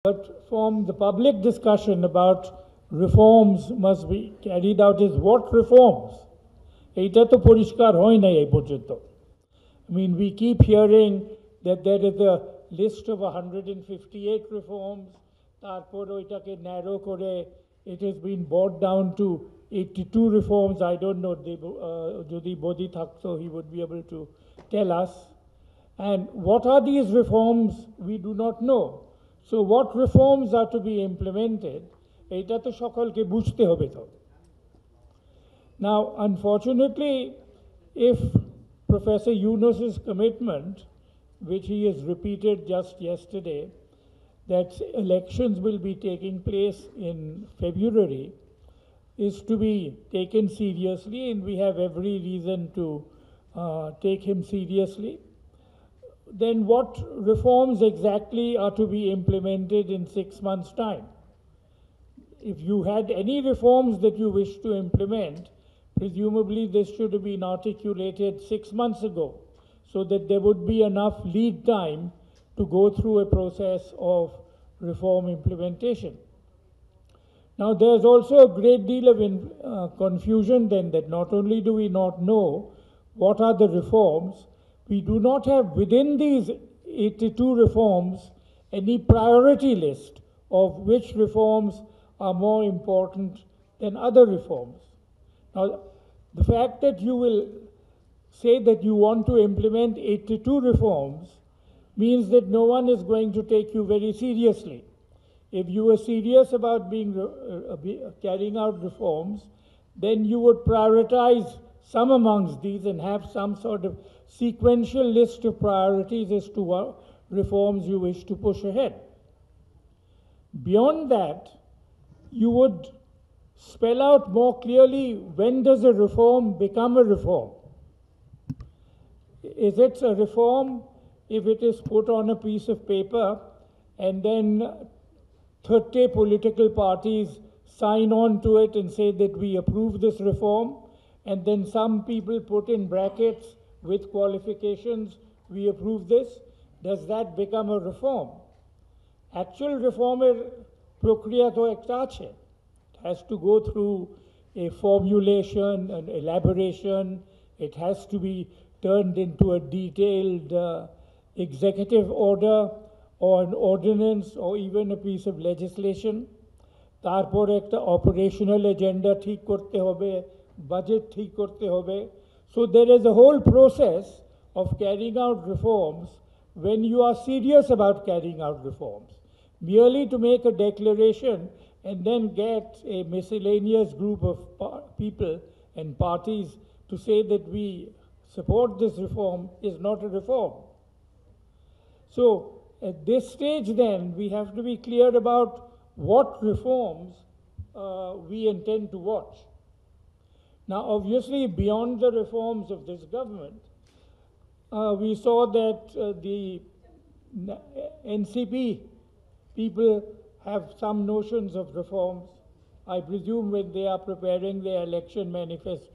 But from the public discussion about reforms must be carried out is what reforms? এইটা তো পরিষ্কার হয় নাই এই পর্যন্ত. I mean, we keep hearing that there is a list of 158 reforms, তারপর ওইটাকে narrow করে it has been brought down to 82 reforms. I don't know, যদি বদি থাকতো, he would be able to tell us. And what are these reforms? We do not know. So what reforms are to be implemented? এইটা তো সকলকে বুঝতে হবে তো. Now, unfortunately, if Professor Yunus's commitment, which he has repeated just yesterday, that elections will be taking place in February, is to be taken seriously, and we have every reason to take him seriously, then what reforms exactly are to be implemented in 6 months' time? If you had any reforms that you wish to implement, presumably this should have been articulated 6 months ago, so that there would be enough lead time to go through a process of reform implementation. Now, there's also a great deal of confusion then, that not only do we not know what are the reforms, we do not have within these 82 reforms any priority list of which reforms are more important than other reforms. Now, the fact that you will say that you want to implement 82 reforms means that no one is going to take you very seriously. If you were serious about carrying out reforms, then you would prioritize some amongst these and have some sort of sequential list of priorities as to what reforms you wish to push ahead. Beyond that, you would spell out more clearly when does a reform become a reform. Is it a reform if it is put on a piece of paper and then 30 political parties sign on to it and say that we approve this reform, and then some people put in brackets with qualifications, we approve this? Does that become a reform? Actual reformer প্রক্রিয়া তো একটা আছে. It has to go through a formulation, an elaboration. It has to be turned into a detailed executive order or an ordinance or even a piece of legislation. তারপর একটা operational agenda ঠিক করতে হবে, budget ঠিক করতে হবে. So there is a whole process of carrying out reforms when you are serious about carrying out reforms. Merely to make a declaration and then get a miscellaneous group of people and parties to say that we support this reform is not a reform. So at this stage then, we have to be clear about what reforms we intend to watch. Now, obviously, beyond the reforms of this government, we saw that the NCP people have some notions of reforms. I presume when they are preparing their election manifesto,